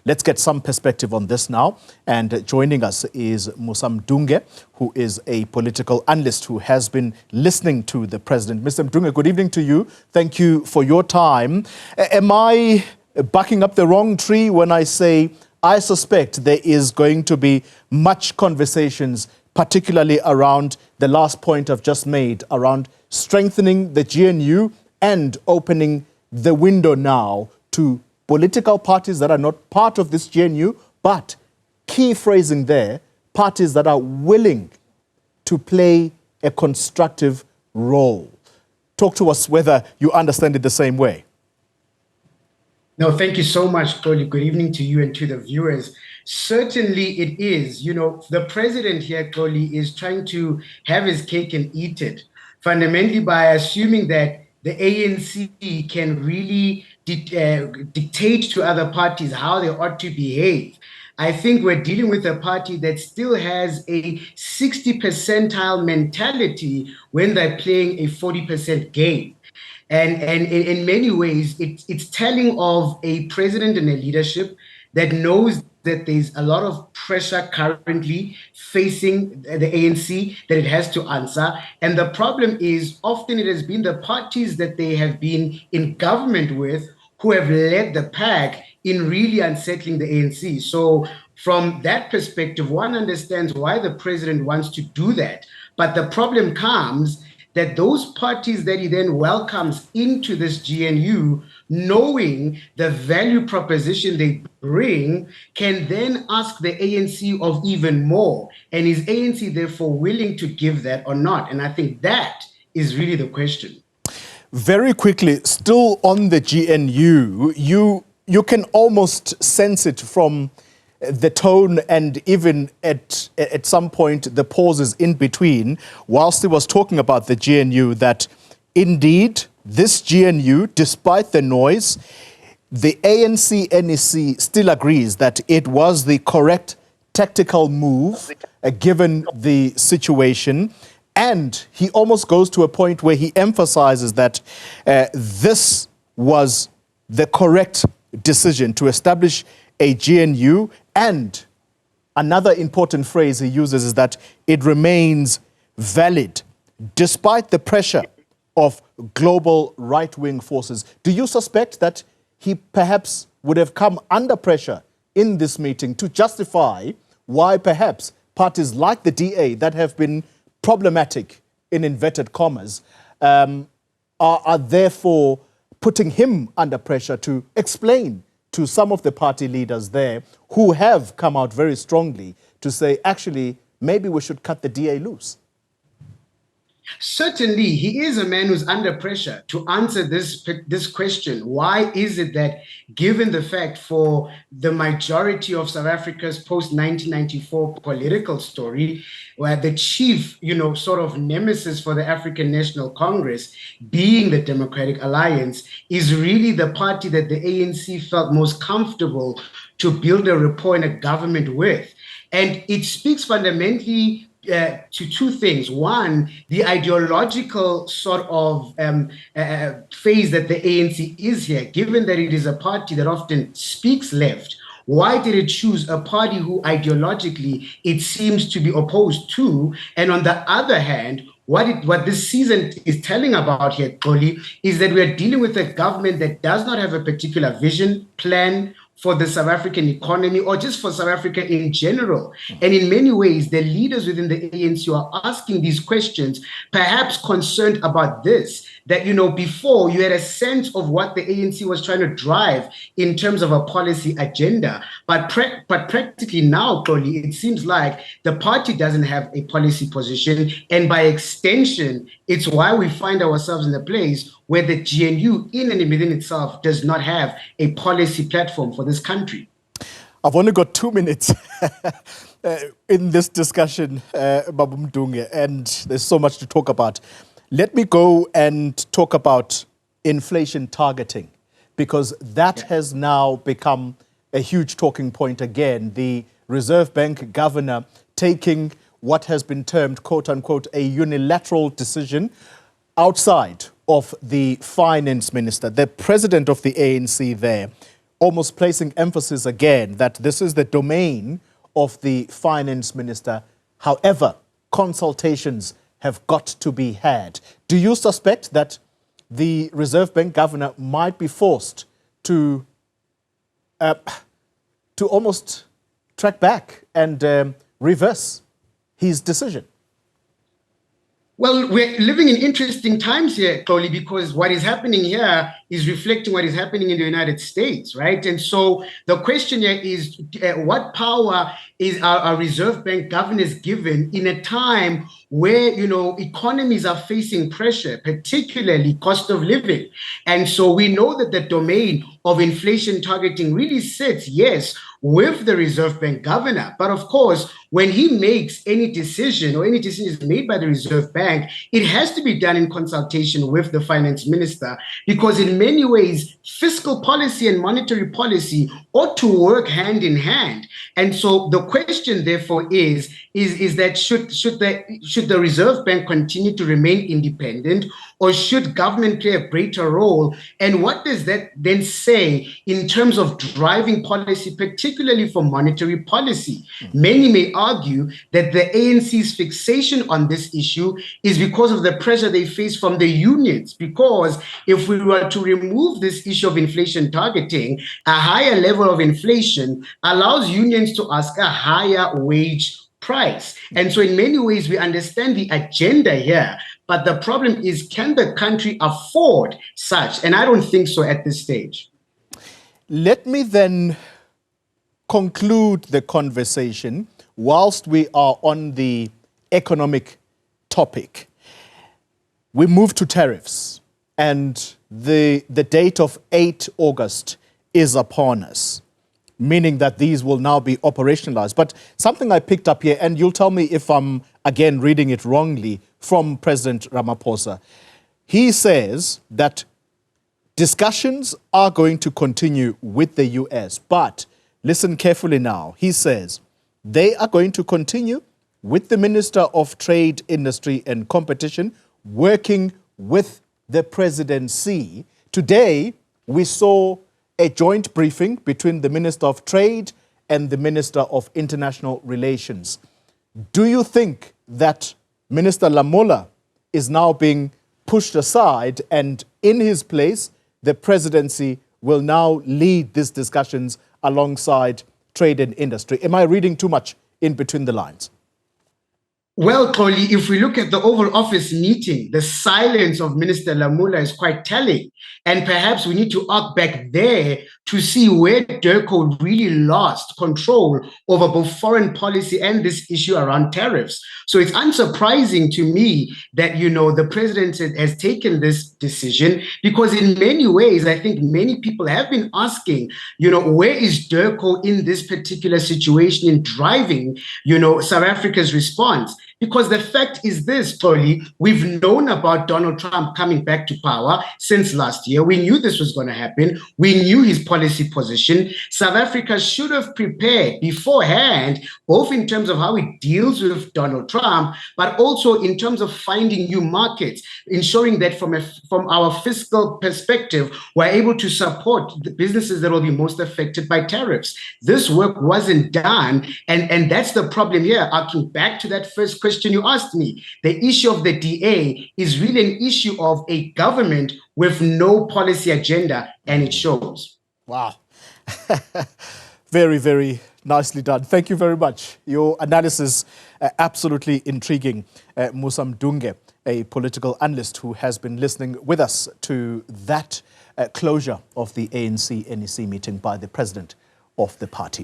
Let's get some perspective on this now. And joining us is Musa Mdunge, who is a political analyst who has been listening to the president. Mr. Mdunge, good evening to you. Thank you for your time. Am I backing up the wrong tree when I say I suspect there is going to be much conversations, particularly around the last point I've just made, around strengthening the GNU and opening the window now to political parties that are not part of this GNU, but key phrasing there, parties that are willing to play a constructive role. Talk to us whether you understand it the same way. No, thank you so much, Koli. Good evening to you and to the viewers. Certainly it is. You know, the president here, Koli, is trying to have his cake and eat it, fundamentally by assuming that the ANC can really dictate to other parties how they ought to behave. I think we're dealing with a party that still has a 60 percentile mentality when they're playing a 40% game. And in many ways, it's telling of a president and a leadership that knows that there's a lot of pressure currently facing the ANC that it has to answer. And the problem is often it has been the parties that they have been in government with who have led the pack in really unsettling the ANC. So from that perspective, one understands why the president wants to do that. But the problem comes that those parties that he then welcomes into this GNU, knowing the value proposition they bring, can then ask the ANC of even more. And is ANC therefore willing to give that or not? And I think that is really the question. Very quickly, still on the GNU, you can almost sense it from the tone and even at some point the pauses in between whilst he was talking about the GNU that indeed this GNU, despite the noise, the ANC NEC still agrees that it was the correct tactical move given the situation. And he almost goes to a point where he emphasizes that this was the correct decision to establish a GNU. And another important phrase he uses is that it remains valid despite the pressure of global right-wing forces. Do you suspect that he perhaps would have come under pressure in this meeting to justify why perhaps parties like the DA that have been problematic in inverted commas are therefore putting him under pressure to explain to some of the party leaders there who have come out very strongly to say, actually, maybe we should cut the DA loose? Certainly, he is a man who's under pressure to answer this question. Why is it that, given the fact for the majority of South Africa's post-1994 political story, where the chief, sort of nemesis for the African National Congress, being the Democratic Alliance, is really the party that the ANC felt most comfortable to build a rapport in a government with? And it speaks fundamentally to two things. One, the ideological sort of phase that the ANC is here, given that it is a party that often speaks left. Why did it choose a party who ideologically it seems to be opposed to? And on the other hand, what this season is telling about here, Koli, is that we are dealing with a government that does not have a particular vision, plan for the South African economy or just for South Africa in general. And in many ways, the leaders within the ANC are asking these questions, perhaps concerned about this, that, before you had a sense of what the ANC was trying to drive in terms of a policy agenda. But practically now, Koli, it seems like the party doesn't have a policy position. And by extension, it's why we find ourselves in a place where the GNU in and within itself does not have a policy platform for this country. I've only got 2 minutes in this discussion, Babu Mdunge, and there's so much to talk about. Let me go and talk about inflation targeting, because that has now become a huge talking point again. The Reserve Bank governor taking what has been termed, quote unquote, a unilateral decision outside of the finance minister, the president of the ANC there, almost placing emphasis again that this is the domain of the finance minister. However, consultations have got to be had. Do you suspect that the Reserve Bank governor might be forced to almost track back and reverse his decision? Well, we're living in interesting times here, Chloe, because what is happening here is reflecting what is happening in the United States, right? And so the question here is, what power is our Reserve Bank governors given in a time where, economies are facing pressure, particularly cost of living? And so we know that the domain of inflation targeting really sits, yes, with the Reserve Bank governor. But of course, when he makes any decision or any decision is made by the Reserve Bank, it has to be done in consultation with the finance minister, because in many ways, fiscal policy and monetary policy ought to work hand in hand. And so the question, therefore, is that should the Reserve Bank continue to remain independent, or should government play a greater role? And what does that then say in terms of driving policy, particularly for monetary policy? Many may argue that the ANC's fixation on this issue is because of the pressure they face from the unions. Because if we were to remove this issue of inflation targeting, a higher level of inflation allows unions to ask a higher wage price. And so in many ways, we understand the agenda here, but the problem is, can the country afford such? And I don't think so at this stage. Let me then conclude the conversation whilst we are on the economic topic. We move to tariffs, and the date of 8 August is upon us, meaning that these will now be operationalized. But something I picked up here, and you'll tell me if I'm, again, reading it wrongly, from President Ramaphosa. He says that discussions are going to continue with the US, but listen carefully now. He says they are going to continue with the Minister of Trade, Industry and Competition, working with the presidency. Today, we saw a joint briefing between the Minister of Trade and the Minister of International Relations. Do you think that Minister Lamola is now being pushed aside, and in his place, the presidency will now lead these discussions alongside trade and industry? Am I reading too much in between the lines? Well, Xoli, if we look at the Oval Office meeting, the silence of Minister Lamola is quite telling. And perhaps we need to arc back there to see where DIRCO really lost control over both foreign policy and this issue around tariffs. So it's unsurprising to me that, the president has taken this decision, because in many ways, I think many people have been asking, where is DIRCO in this particular situation in driving, South Africa's response? Because the fact is this, Toli, we've known about Donald Trump coming back to power since last year. We knew this was going to happen. We knew his policy position. South Africa should have prepared beforehand, both in terms of how it deals with Donald Trump, but also in terms of finding new markets, ensuring that from our fiscal perspective, we're able to support the businesses that will be most affected by tariffs. This work wasn't done, and that's the problem here. Arcing back to that first question you asked me, the issue of the DA is really an issue of a government with no policy agenda, and it shows. Wow. Very, very nicely done. Thank you very much. Your analysis, absolutely intriguing. Musa Mdunge, a political analyst who has been listening with us to that closure of the ANC NEC meeting by the president of the party.